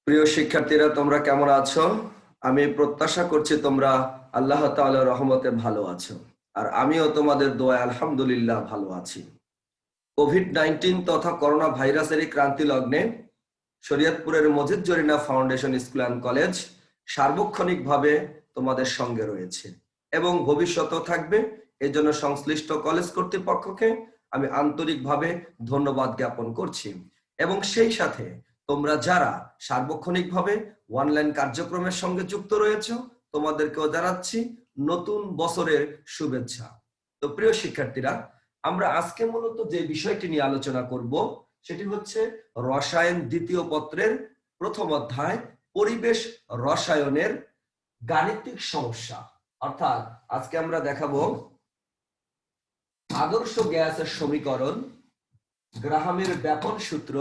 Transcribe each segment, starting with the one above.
প্রিয় শিক্ষার্থীরা, তোমরা কেমন আছো? আমি প্রত্যাশা করছি তোমরা আল্লাহ তাআলার রহমতে ভালো আছো। আর আমিও তোমাদের দোয়ায় আলহামদুলিল্লাহ ভালো আছি। কোভিড-19 তথা করোনা ভাইরাসের এই ক্রান্তি লগ্নে শরীয়তপুরের Majid Zarina foundation school and college সার্বক্ষণিকভাবে তোমাদের সঙ্গে রয়েছে এবং ভবিষ্যতেও থাকবে। এজন্য সংশ্লিষ্ট কলেজ কর্তৃপক্ষকে আমি আন্তরিকভাবে ধন্যবাদ জ্ঞাপন করছি। এবং সেই সাথে তোমরা যারা সার্বক্ষণিকভাবে অনলাইন কার্যক্রমের সঙ্গে যুক্ত রয়েছে, তোমাদেরকেও জানাচ্ছি নতুন বছরের শুভেচ্ছা। তো প্রিয় শিক্ষার্থীরা, আমরা আজকে মূলত যে বিষয়টি নিয়ে আলোচনা করব সেটি হচ্ছে রসায়ন দ্বিতীয় পত্রের প্রথম অধ্যায় পরিবেশ রসায়নের গাণিতিক সমস্যা। অর্থাৎ আজকে আমরা দেখাবো আদর্শ গ্যাসের সমীকরণ, গ্রাহামের ব্যাপন সূত্র,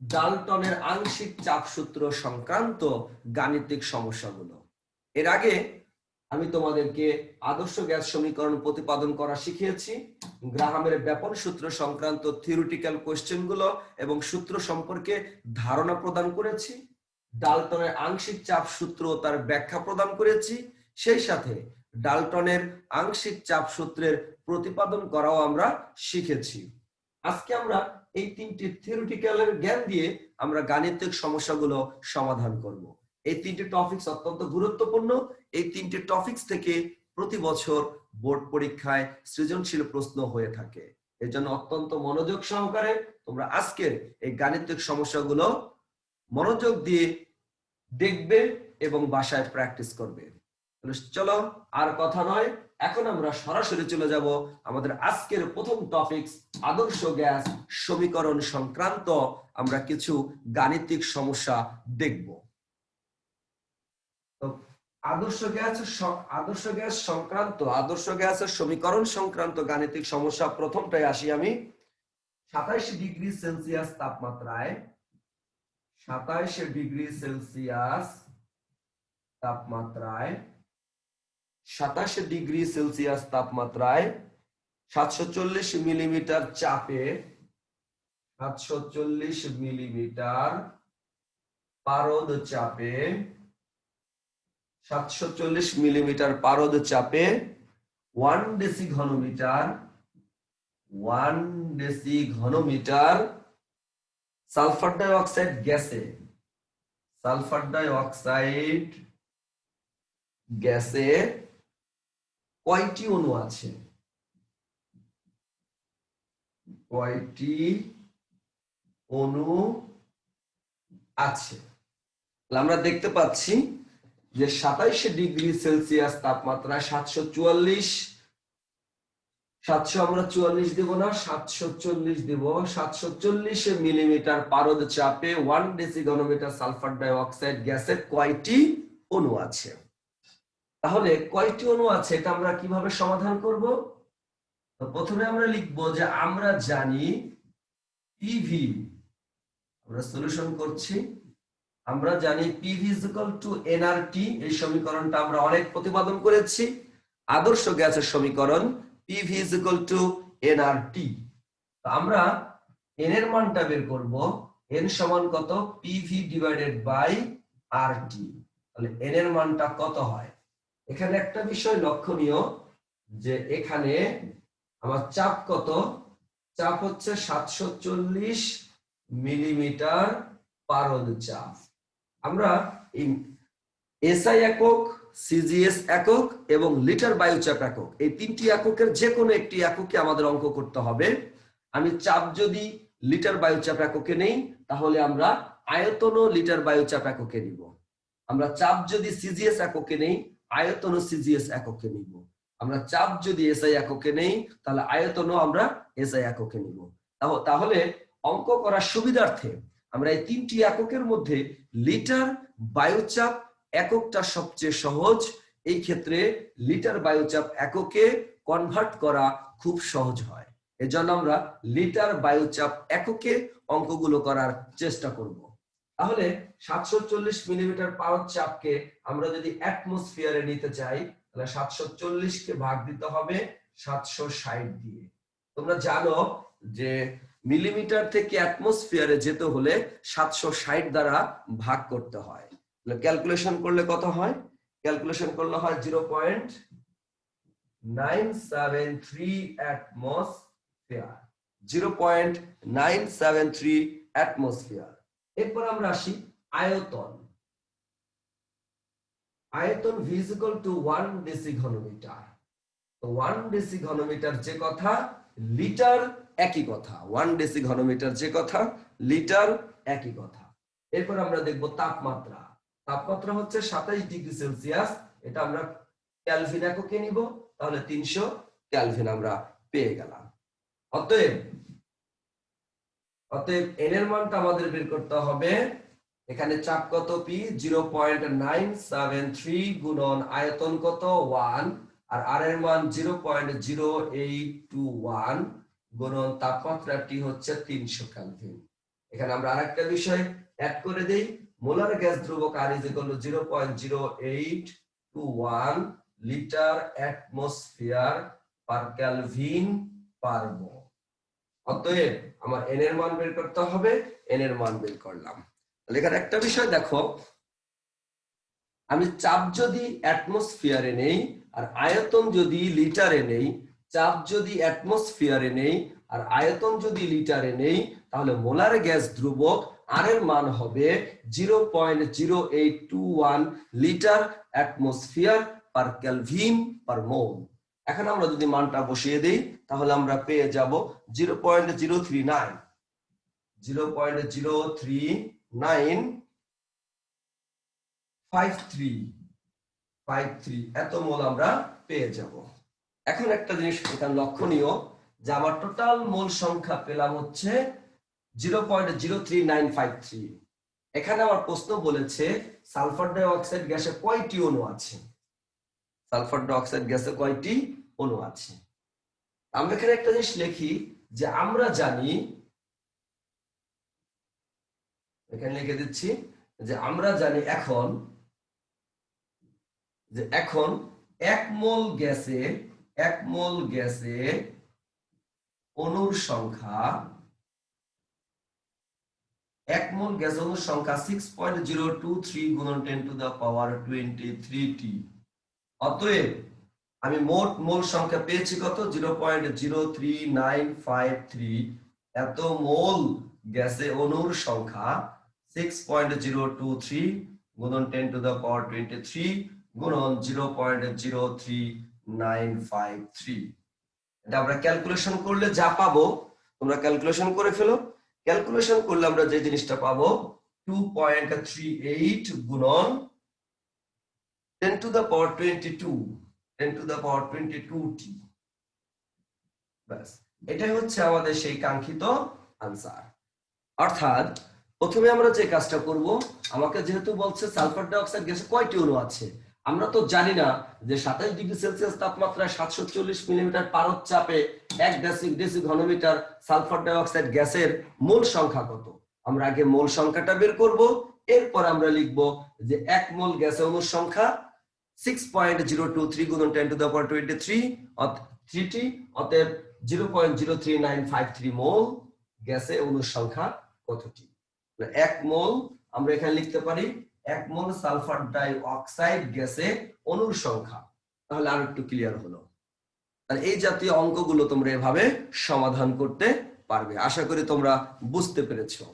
ডাল্টনের আংশিক চাপ সূত্র সংক্রান্ত গাণিতিক সমস্যাগুলো। এর আগে আমি তোমাদেরকে আদর্শ গ্যাস সমীকরণ প্রতিপাদন করা শিখিয়েছি, গ্রাহামের ব্যাপন সূত্র সংক্রান্ত থিওরিটিক্যাল কোশ্চেন গুলো এবং সূত্র সম্পর্কে ধারণা প্রদান করেছি, ডাল্টনের আংশিক চাপ সূত্র তার ব্যাখ্যা প্রদান করেছি, সেই সাথে ডাল্টনের আংশিক চাপ সূত্রের প্রতিপাদন করাও আমরা শিখেছি। আজকে আমরা এই তিনটি থিওরিটিক্যালের জ্ঞান দিয়ে আমরা গাণিতিক সমস্যাগুলো সমাধান করব। এই তিনটি টপিকস অত্যন্ত গুরুত্বপূর্ণ। এই তিনটি টপিকস থেকে প্রতি বছর বোর্ড পরীক্ষায় সৃজনশীল প্রশ্ন হয়ে থাকে। এর জন্য অত্যন্ত মনোযোগ সহকারে তোমরা আজকের এই গাণিতিক সমস্যাগুলো মনোযোগ দিয়ে দেখবে এবং বাসায় প্র্যাকটিস করবে। চলো আর কথা নয়, এখন আমরা সরাসরি চলে যাব আমাদের আজকের প্রথম টপিকস আদর্শ গ্যাস সমীকরণ সংক্রান্ত আমরা কিছু গাণিতিক সমস্যা দেখব। আদর্শ গ্যাসের সমীকরণ সংক্রান্ত গাণিতিক সমস্যা প্রথমটাই আসি আমি। 27 ডিগ্রি সেলসিয়াস তাপমাত্রায় 27 ডিগ্রি সেলসিয়াস তাপমাত্রায় 740 মিলিমিটার চাপে 740 মিলিমিটার পারদ চাপে 740 মিলিমিটার পারদ চাপে 1 ডেসি ঘনমিটার সালফার ডাইঅক্সাইড গ্যাসে কয়টি অণু আছে? কয়টি অণু আছে? আমরা দেখতে পাচ্ছি যে 27 ডিগ্রি সেলসিয়াস তাপমাত্রায় 744 আমরা 44 দেব না, 740 দেব। 740 মিলিমিটার পারদ চাপে 1 ডেসি ঘনমিটার সালফার ডাইঅক্সাইড গ্যাসে কয়টি অণু আছে? তাহলে কয়টি অণু আছে এটা আমরা কিভাবে সমাধান করব? তো প্রথমে আমরা লিখবো যে আমরা জানি পিভি, আমরা সলিউশন করছি, আমরা জানি PV is equal to NRT. এই সমীকরণটা আমরা অনেক প্রতিপাদন করেছি। আদর্শ গ্যাসের সমীকরণ PV is equal to NRT. আমরা এন এর মানটা বের করব। এন সমান কত? PV divided by RT. তাহলে এন এর মানটা কত হয়? এখানে একটা বিষয় লক্ষণীয় যে এখানে আমার চাপ কত? চাপ হচ্ছে 740 মিলিমিটার পারদ চাপ। আমরা এসআই একক, সিজিএস একক এবং লিটার বায়ুচাপ একক, এই তিনটি এককের যে কোনো একটি এককে আমাদের অঙ্ক করতে হবে। আমি চাপ যদি লিটার বায়ুচাপ এককে নেই, তাহলে আমরা আয়তনও লিটার বায়ুচাপ এককে নিব। আমরা চাপ যদি সিজিএস এককে নেই, আয়তনও সিজিএস এককে নিব। আমরা চাপ যদি এসআই এককে নেই, তাহলে আয়তনও আমরা এসআই এককে নিব। তাহলে অঙ্ক করার সুবিধার্থে আমরা এই তিনটি এককের মধ্যে লিটার বায়ুচাপ এককটা সবচেয়ে সহজ। এই ক্ষেত্রে লিটার বায়ুচাপ এককে কনভার্ট করা খুব সহজ হয়। এজন্য আমরা লিটার বায়ুচাপ এককে অঙ্কগুলো করার চেষ্টা করব। তাহলে 740 মিলিমিটার পারদ চাপকে আমরা যদি অ্যাটমসফিয়ারে নিতে চাই, তাহলে 740 কে ভাগ দিতে হবে 760 দিয়ে। তোমরা জানো যে মিলিমিটার থেকে অ্যাটমসফিয়ারে যেতে হলে 760 দ্বারা ভাগ করতে হয়। ক্যালকুলেশন করলে কত হয়? ক্যালকুলেশন করলে হয় 0.973 অ্যাটমসফিয়ার। 0.973 অ্যাটমসফিয়ার। এরপর আমরা আসি আয়তন। আয়তন v is equal to 1 ডেসিঘনমিটার। তো 1 ডেসিঘনমিটার যে কথা, লিটার একই কথা। 1 ডেসিঘনমিটার যে কথা, লিটার একই কথা। এরপর আমরা দেখব তাপমাত্রা। তাপমাত্রা হচ্ছে 27 ডিগ্রি সেলসিয়াস। এটা আমরা কেলভিন এককে নিব, তাহলে 300 কেলভিন আমরা পেয়ে গেলাম। অতএব n এর মানটা আমাদের বের করতে হবে। এখানে চাপ কত পি, 0.973 গুণন আয়তন কত 1, আর আর এর মান 0.0821 গুণন তাপমাত্রাটি হচ্ছে 300 কেলভিন। এখানে আমরা আরেকটা বিষয় অ্যাড করে দেই, মোলার গ্যাস ধ্রুবক R is equal to 0.0821 litre atmosphere per kelvin per mole. অতএব আমার n এর মান বের করতে হবে, n এর মান বের করলাম। এখানে একটা বিষয় দেখো, আমি চাপ যদি অ্যাটমসফিয়ারে নেই আর আয়তন যদি লিটারে নেই, চাপ যদি অ্যাটমসফিয়ারে নেই আর আয়তন যদি লিটারে নেই, তাহলে মোলার গ্যাস ধ্রুবক আর এর মান হবে 0.0821 litre atmosphere per kelvin per mole. এখন আমরা যদি মানটা বসিয়ে দেই, তাহলে আমরা পেয়ে যাব 0.039 53 এত মোল আমরা পেয়ে যাব। এখন একটা জিনিস এখানে লক্ষণীয়, যে আমার টোটাল মোল সংখ্যা পেলাম হচ্ছে 0.03953। এখানে আমার প্রশ্ন বলেছে সালফার ডাই অক্সাইড গ্যাসে কয়টি অণু আছে? সালফার ডাই অক্সাইড গ্যাসে কয়টি অণু আছে? আমরা এখানে একটা জিনিস লিখি, যে আমরা জানি, এখানে লিখে দিচ্ছি যে আমরা জানি এখন এক মোল গ্যাসে অণুর সংখ্যা, এক মোল গ্যাস অণুর সংখ্যা 6.023 গুণন 10 টু দা পাওয়ার 23t। অতএব আমি মোট মোল সংখ্যা পেয়েছি কত? 0.03953। এত মোল গ্যাসে অণুর সংখ্যা 6.023 গুণন 10 টু দা পাওয়ার 23 গুণন 0.03953। এটা আমরা ক্যালকুলেশন করলে যা পাবো, তোমরা ক্যালকুলেশন করে ফেলো। ক্যালকুলেশন করলে আমরা যে জিনিসটা পাবো 2.38 গুণন 10 টু দা পাওয়ার 22t। ব্যাস, এটাই হচ্ছে আমাদের সেই কাঙ্ক্ষিত আনসার। অর্থাৎ প্রথমে আমরা যে কাজটা করব, আমাকে যেহেতু বলছে সালফার ডাই অক্সাইড গ্যাসে কয়টি অণু আছে, আমরা তো জানি না যে 27 ডিগ্রি সেলসিয়াস তাপমাত্রায় 740 মিলিমিটার পারদ চাপে 1 ডেসিঘনমিটার সালফার ডাই অক্সাইড গ্যাসের মোল সংখ্যা কত। আমরা আগে মোল সংখ্যাটা বের করব, এরপর আমরা লিখব যে এক মোল গ্যাসে অণুর সংখ্যা 6.023 গুণন 10 টু দা পাওয়ার 23 অতএব 0.03953 মোল গ্যাসে অণুর সংখ্যা কতটি। এক মোল আমরা এখানে লিখতে পারি এক মোল সালফার ডাই অক্সাইড গ্যাসে অণুর সংখ্যা। তাহলে আর একটু ক্লিয়ার হলো। তাহলে এই জাতীয় অঙ্কগুলো তোমরা এভাবে সমাধান করতে পারবে। আশা করি তোমরা বুঝতে পেরেছো।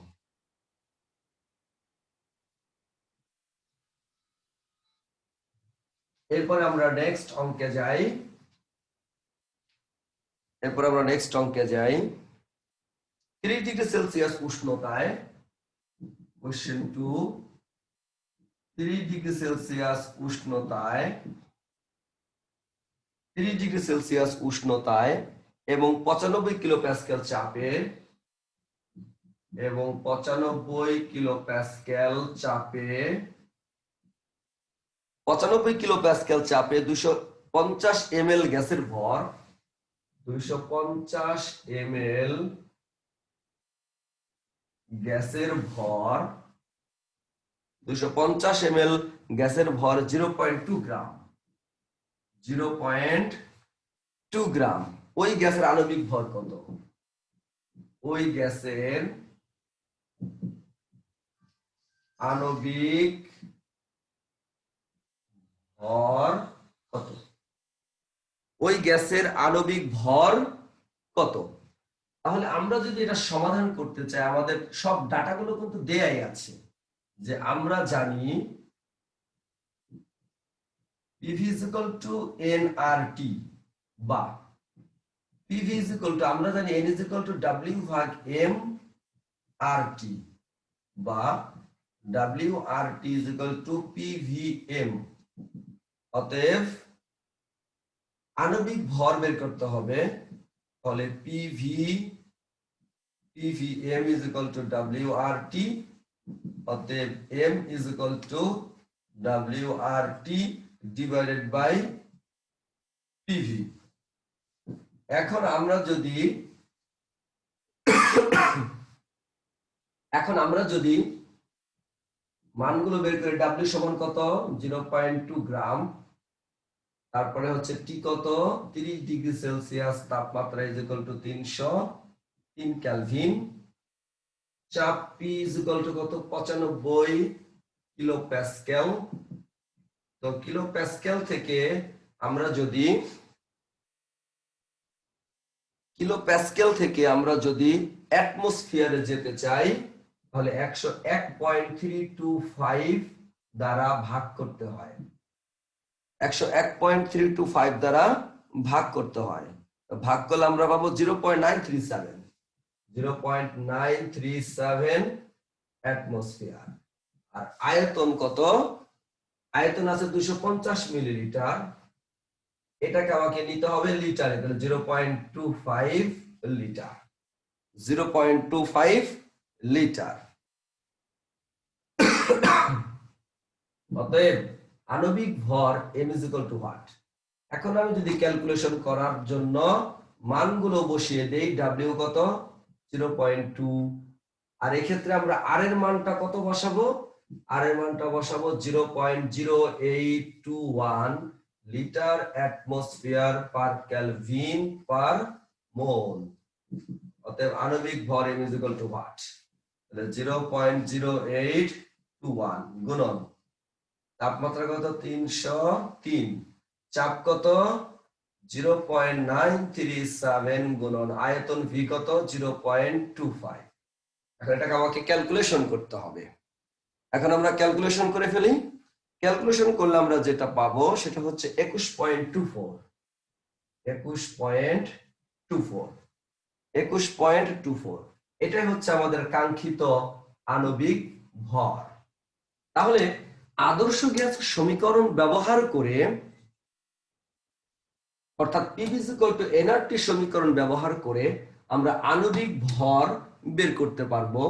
এরপরে আমরা নেক্সট অঙ্কে যাই। 3 ডিগ্রি সেলসিয়াস উষ্ণতায়, কোশ্চেন 2, 3 ডিগ্রি সেলসিয়াস উষ্ণতায় এবং 95 কিলো প্যাসকেল চাপে 95 কিলো প্যাসকেল চাপে 250 ml গ্যাসের ভর, 250 ml গ্যাসের ভর 0.2 গ্রাম, 0.2 গ্রাম। ওই গ্যাসের আণবিক ভর কত? ওই গ্যাসের আণবিক ভর কত? ওই গ্যাসের আণবিক ভর কত? তাহলে আমরা যদি এটা সমাধান করতে চাই, আমাদের সব ডাটাগুলো কিন্তু দেয়াই আছে, যে আমরা জানি PV = nRT বা PV আমরা জানি N = W/m RT বা WRT = PVM। অতএব আণবিক ভর বের করতে হবে, ফলে PVM = WRT, অতএব M = WRT divided by PV। এখন আমরা যদি মানগুলো বের করি, W সমান কত? 0.2 গ্রাম, তারপরে হচ্ছে টি কত? 30 ডিগ্রি সেলসিয়াস তাপমাত্রা = 303 কেলভিন, চাপ P কত? 95 কিলো প্যাসকেল। তো কিলো প্যাসকেল থেকে আমরা যদি অ্যাটমসফিয়ারে যেতে চাই, তাহলে 101.325 দ্বারা ভাগ করতে হয়। 101.325 দ্বারা ভাগ করতে হয়। ভাগ করলে আমরা পাবো 0.937 অ্যাটমসফিয়ার। আর আয়তন কত? আয়তন আছে 250 মিলিলিটার। এটাকে আমাকে নিতে হবে লিটারে, তাহলে 0.25 লিটার। 0.25 লিটার। অতএব আণবিক ভর M = what? এখন আমি যদি ক্যালকুলেশন করার জন্য মানগুলো বসিয়ে দেই, W কত? 0.2। আর এক্ষেত্রে আমরা R এর মানটা কত বসাবো? R এর মানটা বসাবো 0.0821 litre atmosphere per kelvin per mole. অতএব আণবিক ভর M = what? তাহলে 0.0821 গুণন তাপমাত্রা কত? 303, চাপ কত? 0.937 গুণন আয়তন V কত? 0.25। এখন এটাকে আমাকে ক্যালকুলেশন করতে হবে। এখন আমরা ক্যালকুলেশন করে ফেলি। ক্যালকুলেশন করলে আমরা যেটা পাবো সেটা হচ্ছে 21.24। 21.24 এটাই হচ্ছে আমাদের কাঙ্ক্ষিত আণবিক ভর। তাহলে আদর্শ গ্যাস সমীকরণ ব্যবহার করে, অর্থাৎ PV = nRT সমীকরণ ব্যবহার করে আমরা আণবিক ভর বের করতে পারবো,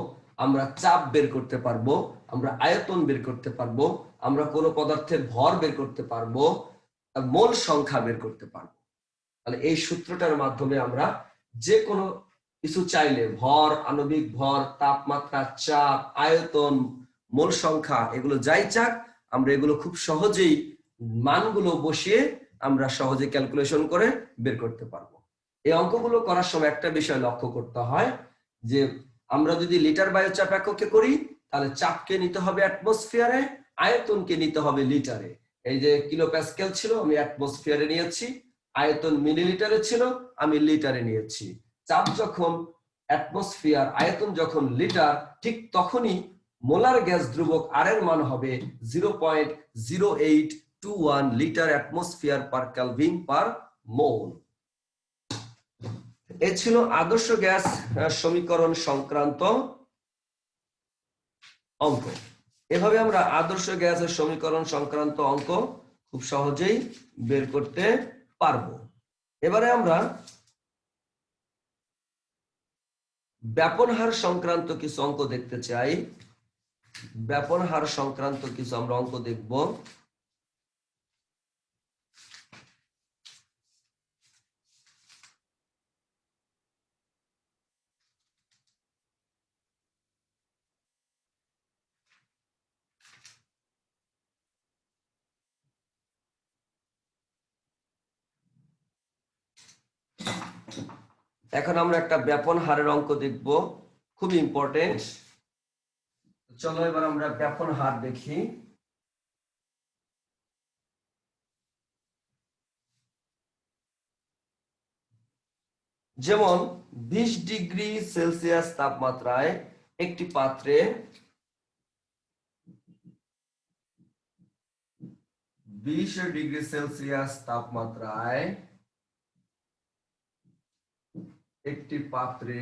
আমরা চাপ বের করতে পারবো, আমরা আয়তন বের করতে পারবো, আমরা কোনো পদার্থের ভর বের করতে পারবো, মোল সংখ্যা বের করতে পারবো। তাহলে এই সূত্রটার মাধ্যমে আমরা যে কোনো কিছু চাইলে, ভর, আণবিক ভর, তাপমাত্রা, চাপ, আয়তন, মোল সংখ্যা, এগুলো যাই চাক, আমরা এগুলো খুব সহজেই মানগুলো বসিয়ে আমরা সহজে ক্যালকুলেশন করে বের করতে পারবো। এই অঙ্কগুলো করার সময় একটা বিষয় লক্ষ্য করতে হয়, যে আমরা যদি লিটার বায়ুচাপ এককে করি, তাহলে চাপকে নিতে হবে অ্যাটমসফিয়ারে, আয়তনকে নিতে হবে লিটারে। এই যে কিলো প্যাসকেল ছিল, আমি অ্যাটমসফিয়ারে নিয়েছি, আয়তন মিলিলিটারে ছিল, আমি লিটারে নিয়েছি। চাপ যখন অ্যাটমসফিয়ার, আয়তন যখন লিটার, ঠিক তখনই মোলার গ্যাস ধ্রুবক আর এর মান হবে 0.0821 litre atmosphere per kelvin per mole. এ ছিল আদর্শ গ্যাস সমীকরণ সংক্রান্ত অঙ্ক। এভাবে আমরা আদর্শ গ্যাসের সমীকরণ সংক্রান্ত অঙ্ক খুব সহজেই বের করতে পারবো। এবারে আমরা ব্যাপন হার সংক্রান্ত কিছু অঙ্ক দেখতে চাই। ব্যাপন হার সংক্রান্ত কিছু আমরা অঙ্ক দেখব। এখন আমরা একটা ব্যাপন হারের অঙ্ক দেখব, খুবই ইম্পর্টেন্ট। চলো এবার আমরা ব্যাপন হার দেখি। যেমন 20 ডিগ্রি সেলসিয়াস তাপমাত্রায় একটি পাত্রে 20 ডিগ্রি সেলসিয়াস তাপমাত্রায় একটি পাত্রে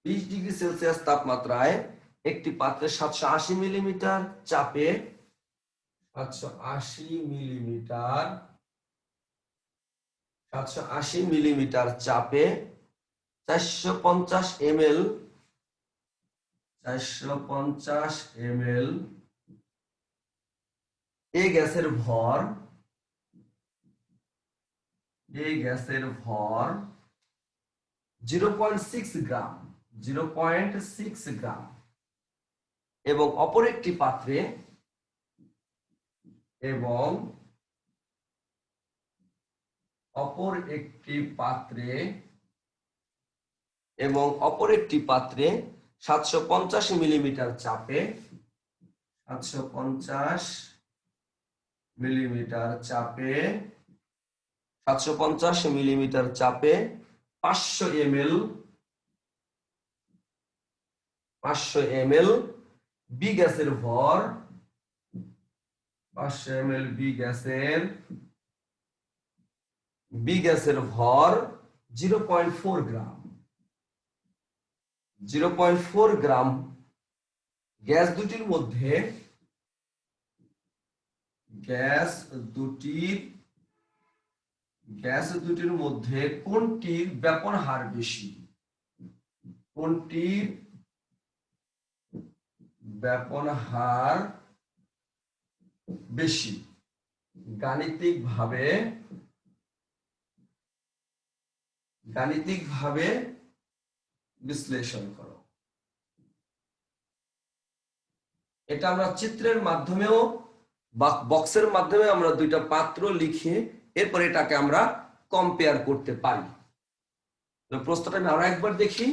20 ডিগ্রি সেলসিয়াস তাপমাত্রায় একটি পাত্রে 780 মিলিমিটার চাপে 780 মিলিমিটার চাপে 450 ml এ গ্যাসের ভর 0.6 গ্রাম এবং অপর একটি পাত্রে অপর একটি পাত্রে 750 মিলিমিটার চাপে 750 মিলিমিটার চাপে 500 ml বি গ্যাসের ভর 500 ml বি গ্যাসের ভর 0.4 গ্রাম 0.4 গ্রাম গ্যাস দুটির মধ্যে কোনটির ব্যাপন হার বেশি? গাণিতিকভাবে বিশ্লেষণ করো। এটা আমরা চিত্রের মাধ্যমেও বা বক্সের মাধ্যমে আমরা দুইটা পাত্র লিখে এরপর এটাকে আমরা কম্পেয়ার করতে পারি। প্রশ্নটা আমি আরো একবার দেখি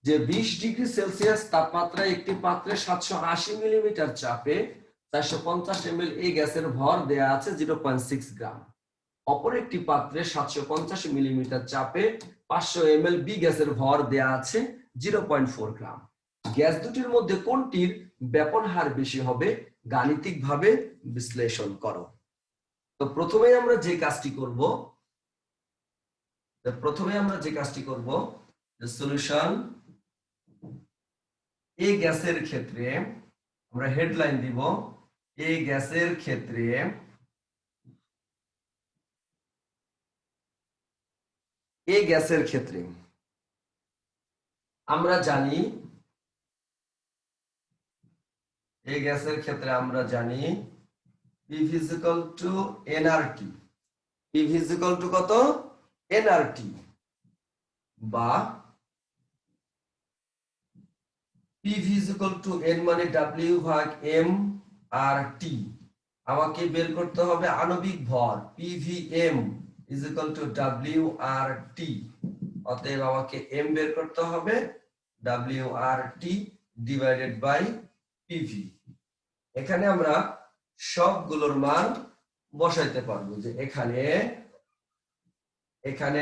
যে 20 ডিগ্রি সেলসিয়াস তাপমাত্রায় একটি পাত্রে 780 মিলিমিটার চাপে 450 ml এই গ্যাসের ভর দেয়া আছে 0.6 গ্রাম। অপর একটি পাত্রে 750 মিলিমিটার চাপে 500 ml বি গ্যাসের ভর দেয়া আছে 0.4 গ্রাম। গ্যাস দুটির মধ্যে কোনটির ব্যাপন হার বেশি হবে? গাণিতিকভাবে বিশ্লেষণ করো। তো প্রথমেই আমরা যে কাজটি করব সলিউশন এ গ্যাসের ক্ষেত্রে আমরা হেডলাইন দিব এ গ্যাসের ক্ষেত্রে আমরা জানি P is equal to nRT P is equal to কত? nRT বা P is equal to n মানে W ভাগ M আর T। আমাকে বের করতে হবে আণবিক ভর PVM is equal to WRT। অতএব আমাকে M বের করতে হবে WRT divided by PV। এখানে আমরা সবগুলোর মান বসাইতে পারবো যে এখানে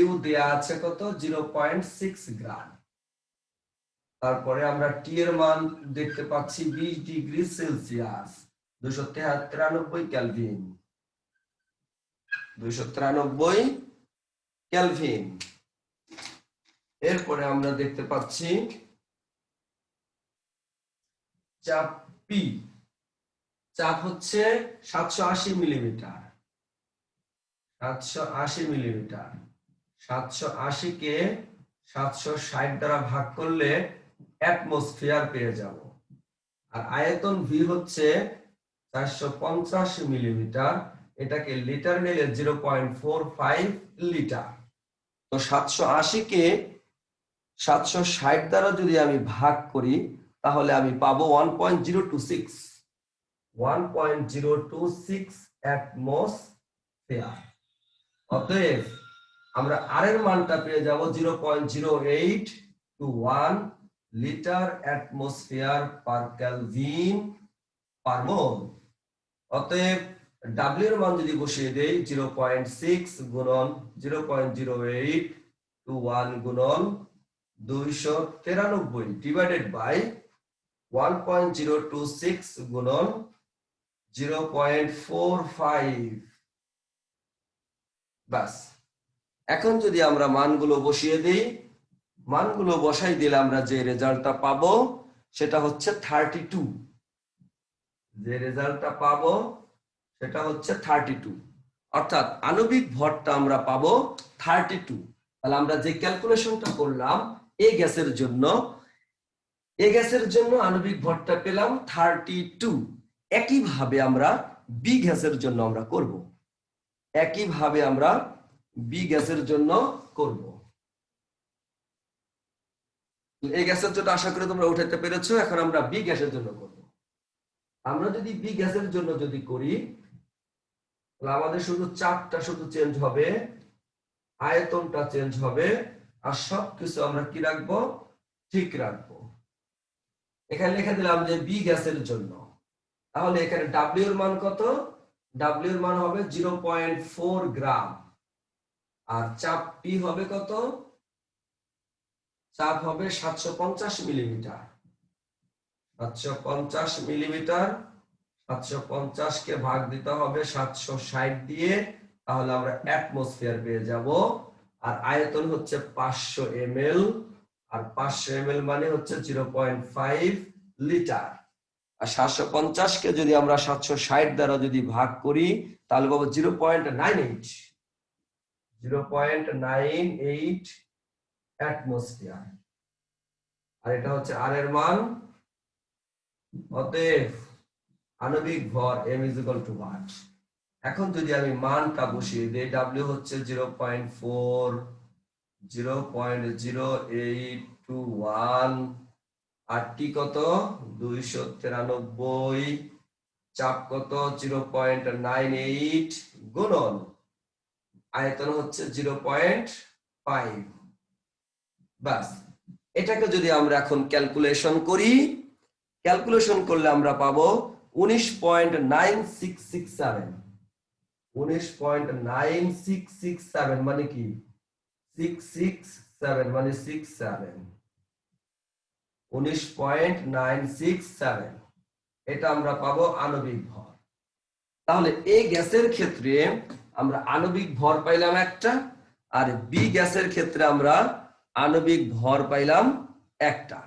W দেয়া আছে কত? 0.6 গ্রাম। তারপরে আমরা টি এর মান দেখতে পাচ্ছি 20 ডিগ্রি সেলসিয়াস 293 কেলভিন। এরপরে আমরা দেখতে পাচ্ছি চাপ পি, চাপ হচ্ছে 780 মিলিমিটার 780 কে 760 দ্বারা ভাগ করলে অ্যাটমসফিয়ার পেয়ে যাব। আর আয়তন ভি হচ্ছে 450 মিলিমিটার, এটাকে লিটার নিলে 0.45 লিটার। তো 780 কে 760 দ্বারা যদি আমি ভাগ করি তাহলে আমি পাবো 1.026 অ্যাটমসফিয়ার। অতএব আমরা আর এর মানটা পেয়ে যাব 0.08 to 1 litre atmosphere per kelvin per mole. অতএব ডাব্লিউ এর মান যদি বসিয়ে দেই 0.6 গুণন 0.08 টু 1 গুণন 293 ডিভাইডেড বাই 1.026 গুণন 0.45। বাস, এখন যদি আমরা মানগুলো বসিয়ে দিই, মানগুলো বসাই দিলে আমরা যে রেজাল্টটা পাবো সেটা হচ্ছে 32। যে রেজাল্টটা পাবো সেটা হচ্ছে 32, অর্থাৎ আণবিক ভরটা আমরা পাবো 32। তাহলে আমরা যে ক্যালকুলেশনটা করলাম এ গ্যাসের জন্য আণবিক ভরটা পেলাম 32। একইভাবে আমরা বি গ্যাসের জন্য আমরা করব, একইভাবে আমরা বি গ্যাসের জন্য করব। এই গ্যাসের জন্য আশা করি তোমরা উঠাতে পেরেছো। এখন আমরা বি গ্যাসের জন্য করব। আমরা যদি বি গ্যাসের জন্য যদি করি তাহলে আমাদের শুধু চাপটা শুধু চেঞ্জ হবে, আয়তনটা চেঞ্জ হবে, আর সবকিছু আমরা কি রাখবো, ঠিক রাখবো। এখানে লিখে দিলাম যে বি গ্যাসের জন্য, তাহলে এখানে ডাব্লিউ এর মান কত? ডাব্লিউ এর মান হবে 0.4 গ্রাম, আর চাপ পি হবে কত? চাপ হবে 750 মিলিমিটার। 750 মিলিমিটার, 750 কে ভাগ দিতে হবে 760 দিয়ে, তাহলে আমরা অ্যাটমসফিয়ার পেয়ে যাব। আর আয়তন হচ্ছে 500 ml, আর 500 ml মানে হচ্ছে 0.5 লিটার। আর 750 কে যদি আমরা 760 দ্বারা যদি ভাগ করি তাহলে পাবো 0.98 অ্যাটমসফিয়ার। আর এটা হচ্ছে আর এর মান। অতএব আণবিক ভর m = what? এখন যদি আমি মানটা বসিয়ে দেই, w হচ্ছে 0.4, 0.0821, আর টি কত 293, চাপ কত 0.98 গুণন আয়তন হচ্ছে 0.5। বাস, এটাকে যদি আমরা এখন ক্যালকুলেশন করি, ক্যালকুলেশন করলে আমরা পাবো 19.9667। 19.9667 মানে কি 667 মানে 67, 19.967 এটা আমরা পাবো আণবিক ভর। তাহলে এই গ্যাসের ক্ষেত্রে আমরা আণবিক ভর পাইলাম একটা, আর বি গ্যাসের ক্ষেত্রে আমরা আণবিক ভর পাইলাম একটা।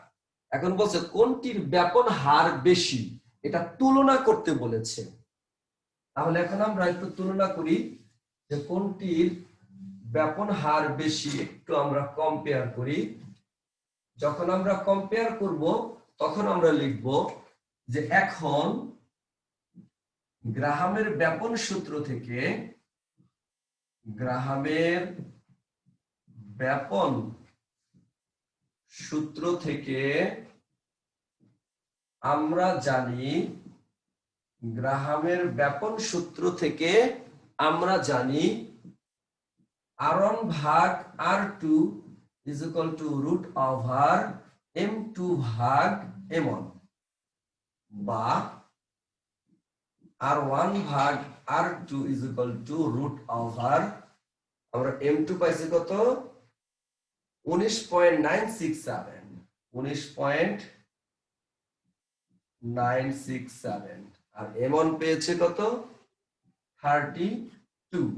এখন বলছে কোনটির ব্যাপন হার বেশি, এটা তুলনা করতে বলেছে। তাহলে এখন আমরা একটু তুলনা করি যে কোনটির ব্যাপন হার বেশি, একটু আমরা কম্পেয়ার করি। যখন আমরা কম্পেয়ার করব তখন আমরা লিখব যে এখন গ্রাহামের ব্যাপন সূত্র থেকে, গ্রাহামের ব্যাপন সূত্র থেকে আমরা জানি, গ্রাহামের ব্যাপন সূত্র থেকে আমরা জানি R1 ভাগ R2 is equal to root over M2 ভাগ M1, বা R1 ভাগ R2 is equal to root over, আমরা M2 পাইছি কত 19.967, 19.967, আর M1 পেয়েছে কত 32।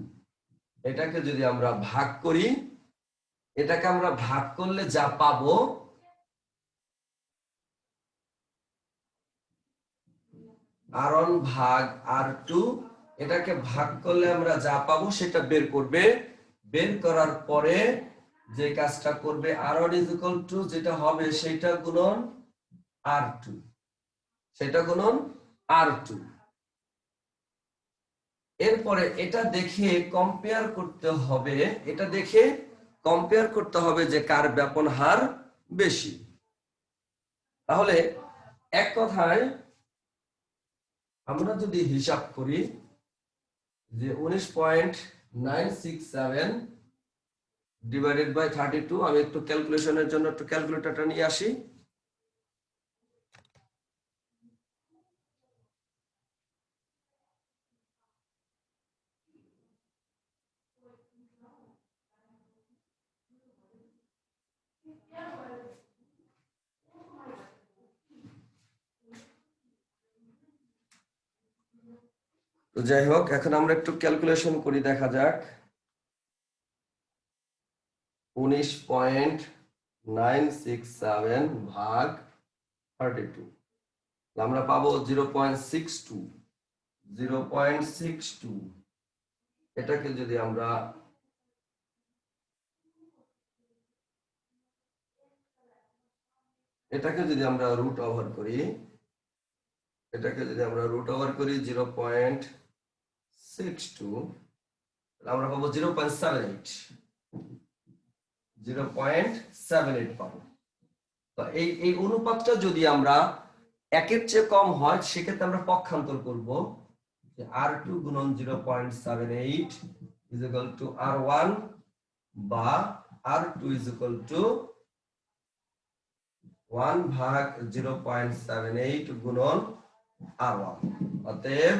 এটাকে যদি আমরা ভাগ করি, এটাকে আমরা ভাগ করলে যা পাবো R1 ভাগ R2, এটাকে ভাগ করলে আমরা যা পাবো সেটা বের করবে। বের করার পরে যে কাজটা করবে R1 is equal to যেটা হবে সেটা গুণন R2, সেটা গুণন R2। এরপরে এটা দেখে কম্পেয়ার করতে হবে, এটা দেখে কম্পেয়ার করতে হবে যে কার ব্যাপন হার বেশি। তাহলে এক কথায় আমরা যদি হিসাব করি যে 19.967 ডিভাইডেড বাই 32। আমি একটু ক্যালকুলেশনের জন্য একটু ক্যালকুলেটরটা নিয়ে আসি। তো যাই হোক, এখন আমরা একটু ক্যালকুলেশন করি, দেখা যাক। 19.967 ভাগ 32, আমরা পাবো 0.62। 0.62 এটাকে যদি আমরা রুট ওভার করি, 0.62, আমরা পাবো 0.78। 0.78 পাবো। তো এই অনুপাতটা যদি আমরা একের চেয়ে কম হয় সেক্ষেত্রে আমরা পক্ষান্তর করব, যে R2 গুণন 0.78 ইজ ইকুয়াল টু R1 বা R2 ইজ ইকুয়াল টু 1 ভাগ 0.78 গুণন R1। অতএব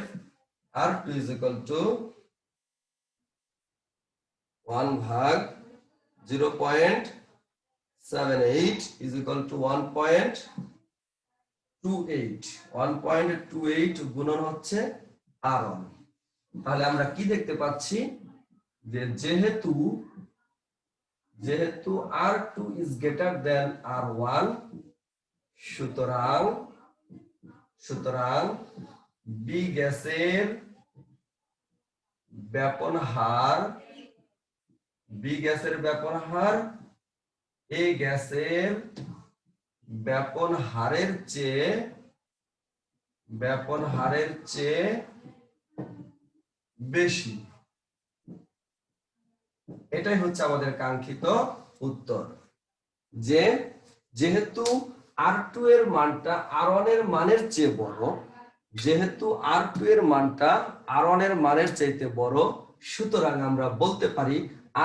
R2 ইজ ইকুয়াল টু 1 ভাগ 0.78 ইজ ইকুয়াল টু 1.28 গুণন হচ্ছে R1। তাহলে আমরা কি দেখতে পাচ্ছি, যে যেহেতু R2 is greater than R1, সুতরাং বি গ্যাসের ব্যাপন হার এ গ্যাসের ব্যাপন হারের চেয়ে বেশি। এটাই হচ্ছে আমাদের কাঙ্ক্ষিত উত্তর, যে যেহেতু R2 এর মানটা R1 এর মানের চেয়ে বড়, চাইতে বড়, সুতরাং আমরা বলতে পারি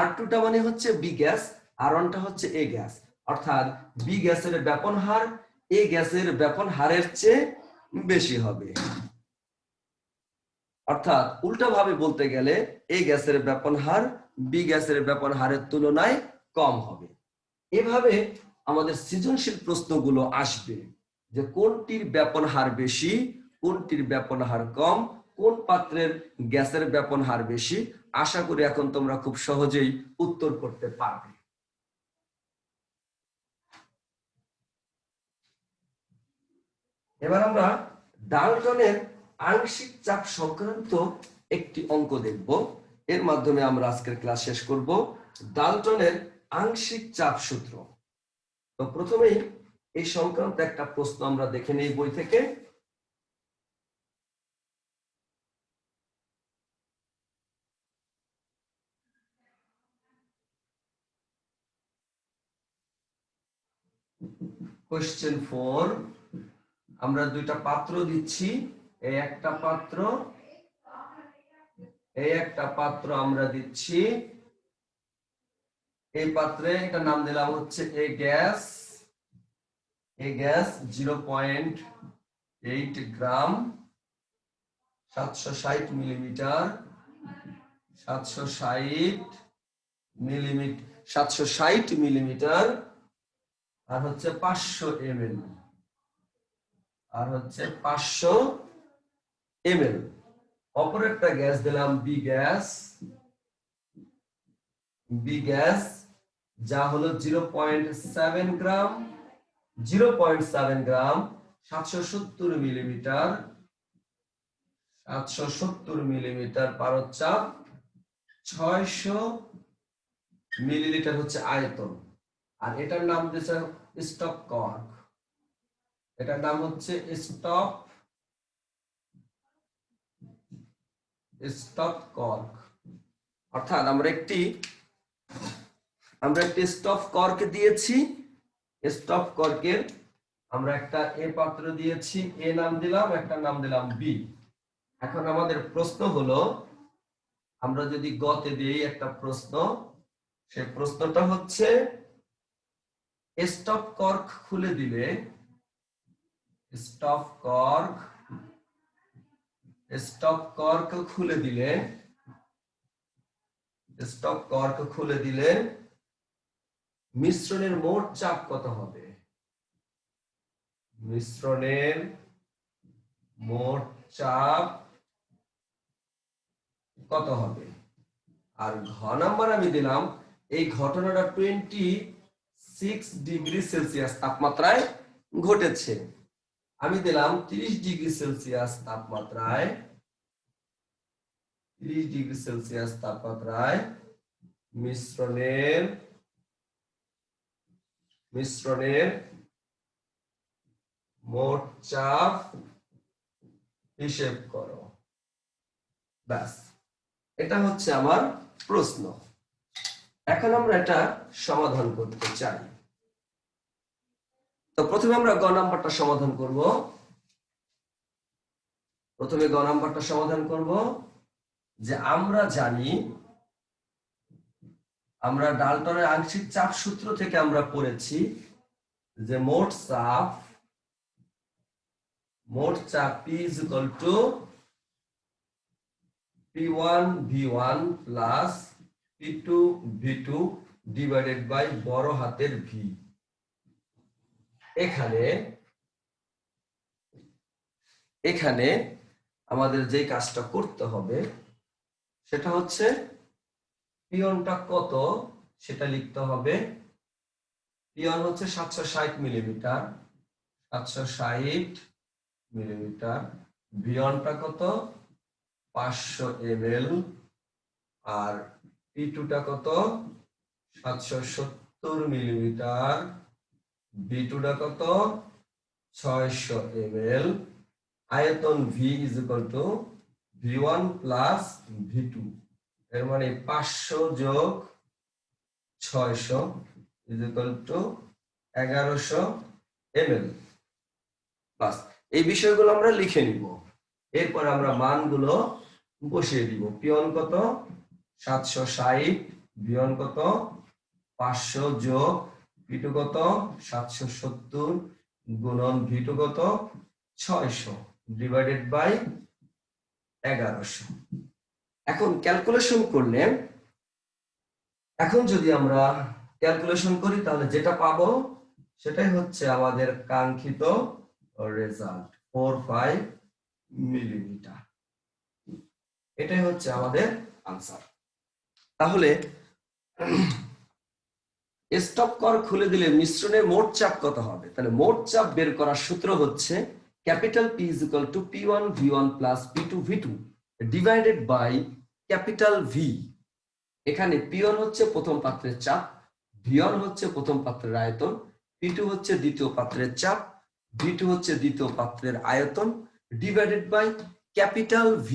R2 টা মানে হচ্ছে বি গ্যাস, R1 টা হচ্ছে এ গ্যাস। অর্থাৎ বি গ্যাসের ব্যাপন হার এ গ্যাসের ব্যাপন হারের চেয়ে বেশি হবে। অর্থাৎ উল্টাভাবে বলতে গেলে এ গ্যাসের ব্যাপন হার বি গ্যাসের ব্যাপন হারের তুলনায় কম হবে। এভাবে আমাদের সৃজনশীল প্রশ্নগুলো আসবে, যে কোনটির ব্যাপন হার বেশি, কোনটির ব্যাপন হার কম, কোন পাত্রের গ্যাসের ব্যাপন হার বেশি। আশা করি এখন তোমরা খুব সহজেই উত্তর করতে পারবে। এবার আমরা ডাল্টনের আংশিক চাপ সংক্রান্ত একটি অঙ্ক দেখব। এর মাধ্যমে আমরা আজকের ক্লাস শেষ করব। ডাল্টনের আংশিক চাপ সূত্র। তো প্রথমেই এই সংক্রান্ত একটা প্রশ্ন আমরা দেখে নেই বই থেকে। কোশ্চেন 4, আমরা দুইটা পাত্র দিচ্ছি, এই একটা পাত্র আমরা দিচ্ছি। এই পাত্রে এটা নাম দিলাম হচ্ছে এ গ্যাস 0.8 গ্রাম, 760 মিলিমিটার, 760 মিলিমিটার, আর হচ্ছে 500 ml, অপর একটা গ্যাস দিলাম বি গ্যাস, যা হলো 0.7 গ্রাম, 770 মিলিমিটার পারদচাপ, 600 মিলিলিটার হচ্ছে আয়তন। আর এটার নাম দিয়েছে স্টপ কর্ক, এটার নাম হচ্ছে স্টপ কর্ক। অর্থাৎ আমরা একটি স্টপ কর্ক দিয়েছি, স্টপ কর্কের আমরা একটা এ পাত্র দিয়েছি, এ নাম দিলাম, একটা নাম দিলাম বি। এখন আমাদের প্রশ্ন হলো, আমরা যদি গতে দিই একটা প্রশ্ন, সেই প্রশ্নটা হচ্ছে স্টপ কর্ক খুলে দিলে স্টপ কর্ক খুলে দিলে মিশ্রণের মোট চাপ কত হবে? মিশ্রণের মোট চাপ কত হবে? আর ঘ নাম্বার আমি দিলাম এই ঘটনাটা 26 ডিগ্রি সেলসিয়াস তাপমাত্রায় ঘটেছে। আমি দিলাম 30 ডিগ্রি সেলসিয়াস তাপমাত্রায়, 30 ডিগ্রি সেলসিয়াস তাপমাত্রায় মিশ্রণের মোট চাপ হিসেব করো। ব্যাস, এটা হচ্ছে আমার প্রশ্ন। এখন আমরা এটা সমাধান করতে চাই। তো প্রথমে আমরা গ নাম্বারটা সমাধান করব। যে আমরা জানি, আমরা ডাল্টনের আংশিক চাপ সূত্র থেকে আমরা পড়েছি যে মোট চাপ P is equal to P1 V1 plus P2 V2 divided by বড় হাতের V। এখানে আমাদের যে কাজটা করতে হবে সেটা হচ্ছে পিয়নটা কত সেটা লিখতে হবে। পিয়ন হচ্ছে 760 মিলিমিটার, 760 মিলিমিটার। ভিয়নটা কত? 500 ml। আর P2টা কত? 770 মিলিমিটার। V2টা কত? 600 ml। আয়তন V is equal to V1 plus V2, এর মানে 500 যোগ 600 is equal to 1100 ml। বাস, এই বিষয়গুলো আমরা লিখে নিব। এরপর আমরা মানগুলো বসিয়ে দিব। পিয়ন কত? 760, ভিয়ন কত? 500 যোগ P2 কত? 770 গুণন V2 কত? 600 ডিভাইডেড বাই 1100। এখন ক্যালকুলেশন করলে, এখন যদি আমরা ক্যালকুলেশন করি তাহলে যেটা পাবো সেটাই হচ্ছে আমাদের কাঙ্ক্ষিত রেজাল্ট, 45 মিলিমিটার। এটাই হচ্ছে আমাদের আনসার। তাহলে স্টপ কর্ক খুলে দিলে মিশ্রণের মোট চাপ কত হবে? তাহলে মোট চাপ বের করার সূত্র হচ্ছে capital P is equal to P1 V1 plus P2 V2 divided by capital V। এখানে পিয়ন হচ্ছে প্রথম পাত্রের চাপ, ভিয়ন হচ্ছে প্রথম পাত্রের আয়তন, P2 হচ্ছে দ্বিতীয় পাত্রের চাপ, V2 হচ্ছে দ্বিতীয় পাত্রের আয়তন, ডিভাইডেড বাই ক্যাপিটাল V।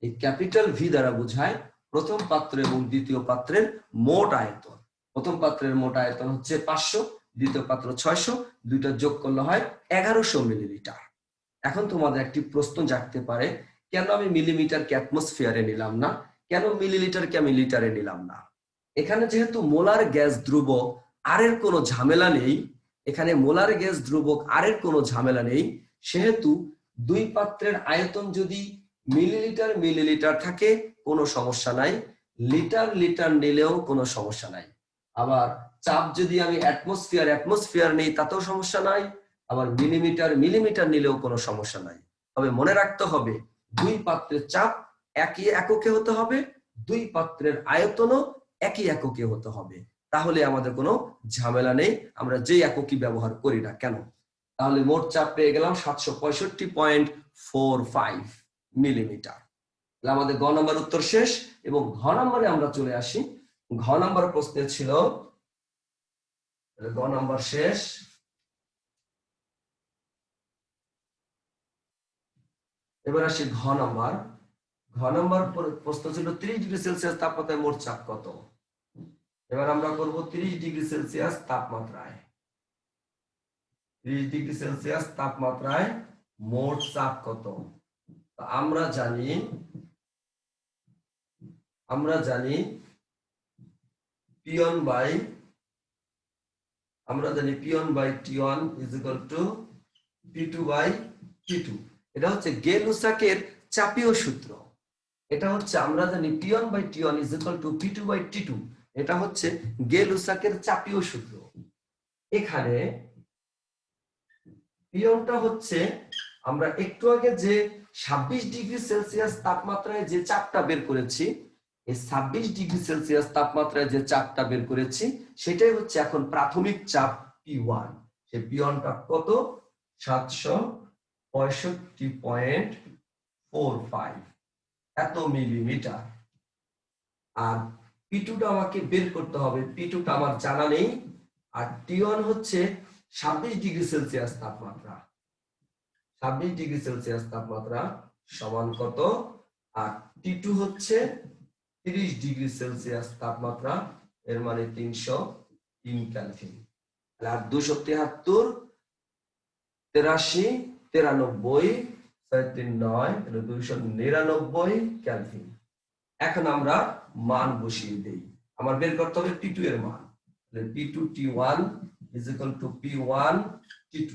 এই ক্যাপিটাল V দ্বারা বোঝায় প্রথম পাত্র এবং দ্বিতীয় পাত্রের মোট আয়তন। প্রথম পাত্রের মোট আয়তন হচ্ছে 500, দ্বিতীয় পাত্র 600, দুইটা যোগ করলে হয় 1100 মিলিলিটার। এখন তোমাদের একটি প্রশ্ন জাগতে পারে, কেন আমি মিলিমিটারকে অ্যাটমসফিয়ারে নিলাম না, কেন মিলিলিটারকে আমি লিটারে নিলাম না? এখানে যেহেতু মোলার গ্যাস ধ্রুবক আর এর কোনো ঝামেলা নেই, এখানে মোলার গ্যাস ধ্রুবক আর এর কোনো ঝামেলা নেই, সেহেতু দুই পাত্রের আয়তন যদি মিলিলিটার মিলিলিটার থাকে কোনো সমস্যা নাই, লিটার লিটার নিলেও কোনো সমস্যা নাই। আবার চাপ যদি আমি অ্যাটমসফিয়ার নেই তাতেও সমস্যা নাই, আবার মিলিমিটার মিলিমিটার নিলেও কোনো সমস্যা নাই। তবে মনে রাখতে হবে দুই পাত্রের চাপ একই এককে হতে হবে, দুই পাত্রের আয়তনও একই এককে হতে হবে, তাহলে আমাদের কোনো ঝামেলা নেই আমরা যে এককই ব্যবহার করি না কেন। তাহলে মোট চাপ পেয়ে গেলাম 765.45 মিলিমিটার। আমাদের গ নম্বর উত্তর শেষ এবং ঘ নম্বরে আমরা চলে আসি। ঘ নম্বর প্রশ্নে ছিল, গ নম্বর শেষ। এবার আসি ঘ নম্বর। ঘ নম্বর প্রশ্ন ছিল 30 ডিগ্রি সেলসিয়াস তাপমাত্রায় মোট চাপ কত? এবার আমরা করব 30 ডিগ্রি সেলসিয়াস তাপমাত্রায়, 30 ডিগ্রি সেলসিয়াস তাপমাত্রায় মোট চাপ কত? আমরা জানি P P1 বাই, আমরা জানি P1 by T1 is equal to P2 by T2। এটা হচ্ছে গে-লুসাকের চাপীয় সূত্র। এটা হচ্ছে আমরা জানি P1 by T1 is equal to P2 by T2। এটা হচ্ছে গে-লুসাকের চাপীয় সূত্র। এখানে পিয়নটা হচ্ছে আমরা একটু আগে যে 26 ডিগ্রি সেলসিয়াস তাপমাত্রায় যে চাপটা বের করেছি, এই 26 ডিগ্রি সেলসিয়াস তাপমাত্রায় যে চাপটা বের করেছি সেটাই হচ্ছে এখন প্রাথমিক চাপ P1। সেই পিয়নটা কত? 765.45 এত মিলিমিটার। আর P2টা আমাকে বের করতে হবে, P2টা আমার জানা নেই। আর T1 হচ্ছে 26 ডিগ্রি সেলসিয়াস তাপমাত্রা, 26 ডিগ্রি সেলসিয়াস তাপমাত্রা সমান কত? আর T2 হচ্ছে 30 ডিগ্রি সেলসিয়াস তাপমাত্রা, এর মানে 303 কেলভিন। আর 273 83 93 639 299 কেলভিন। এখন আমরা মান বসিয়ে দেই। আমার বের করতে হবে P2 এর মান। তাহলে P2 T1 is equal to P1 T2,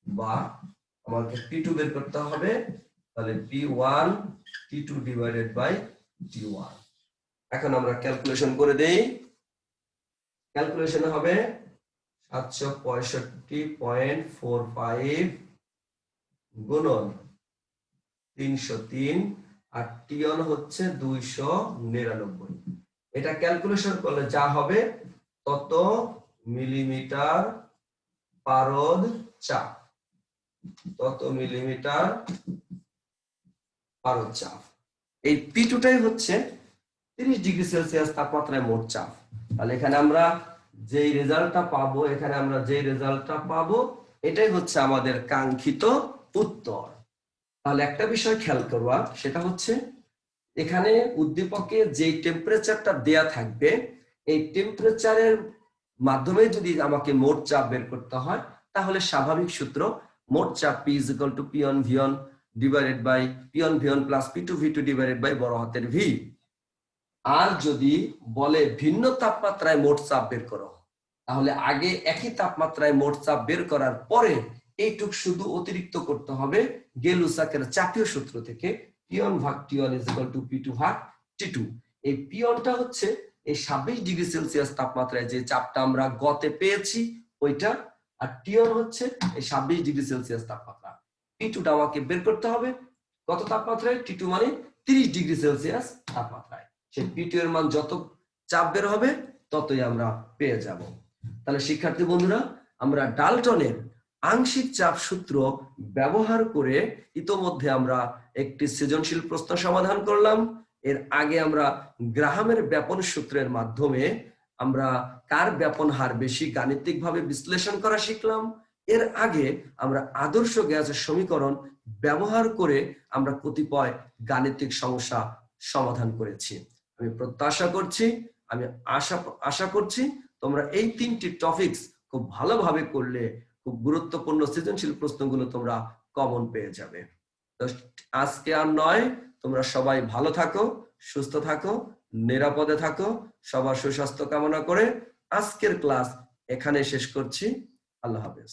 বা আমাকে P2 বের করতে হবে, তাহলে P1 T2 divided by T1। এখন আমরা ক্যালকুলেশন করে দেই। ক্যালকুলেশন হবে 765.45 গুণন 303, আর T1 হচ্ছে 299। এটা ক্যালকুলেশন করলে যা হবে তত মিলিমিটার পারদ চাপ, তত মিলিমিটার পারদ চাপ। এই P2টাই হচ্ছে 30 ডিগ্রি সেলসিয়াস তাপমাত্রায় মোট চাপ। তাহলে এখানে আমরা যেই রেজাল্টটা পাবো, এটাই হচ্ছে আমাদের কাঙ্ক্ষিত উত্তর। তাহলে একটা বিষয় খেয়াল করবা, সেটা হচ্ছে এখানে উদ্দীপকে যে টেম্পারেচারটা দেয়া থাকবে, এই টেম্পারেচারের মাধ্যমে যদি আমাকে মোট চাপ বের করতে হয়, তাহলে স্বাভাবিক সূত্র মোট চাপ P is equal to P1 V1 divided by P1 V1 plus P2 V2 divided by বড় হাতের V। আর যদি বলে ভিন্ন তাপমাত্রায় মোট চাপ বের করো, তাহলে আগে একই তাপমাত্রায় মোট চাপ বের করার পরে এইটুক শুধু অতিরিক্ত করতে হবে গে-লুসাকের চাপীয় সূত্র থেকে, P1 ভাগ T1 is equal to P2 ভাগ T2। এই পিয়নটা হচ্ছে এই 26 ডিগ্রি সেলসিয়াস তাপমাত্রায় যে চাপটা আমরা গতে পেয়েছি ওইটা, আর T1 হচ্ছে এই 26 ডিগ্রি সেলসিয়াস তাপমাত্রা। P2টা আমাকে বের করতে হবে কত তাপমাত্রায়? T2 মানে 30 ডিগ্রি সেলসিয়াস তাপমাত্রায়। সেই P2 এর মান যত চাপ বের হবে ততই আমরা পেয়ে যাব। তাহলে শিক্ষার্থী বন্ধুরা, আমরা ডাল্টনের আংশিক চাপ সূত্র ব্যবহার করে ইতোমধ্যে আমরা একটি সৃজনশীল প্রশ্ন সমাধান করলাম। এর আগে আমরা গ্রাহামের ব্যাপন সূত্রের মাধ্যমে আমরা কার ব্যাপন হার বেশি গাণিতিকভাবে বিশ্লেষণ করা শিখলাম। এর আগে আমরা আদর্শ গ্যাসের সমীকরণ ব্যবহার করে আমরা কতিপয় গাণিতিক সমস্যা সমাধান করেছি। আমি প্রত্যাশা করছি, আমি আশা করছি তোমরা এই 3টি টপিকস খুব ভালোভাবে করলে খুব গুরুত্বপূর্ণ সৃজনশীল প্রশ্নগুলো তোমরা কমন পেয়ে যাবে। তো আজকে আর নয়, তোমরা সবাই ভালো থাকো, সুস্থ থাকো, নিরাপদে থাকো। সবার সুস্বাস্থ্য কামনা করে আজকের ক্লাস এখানে শেষ করছি। আল্লাহ হাফেজ।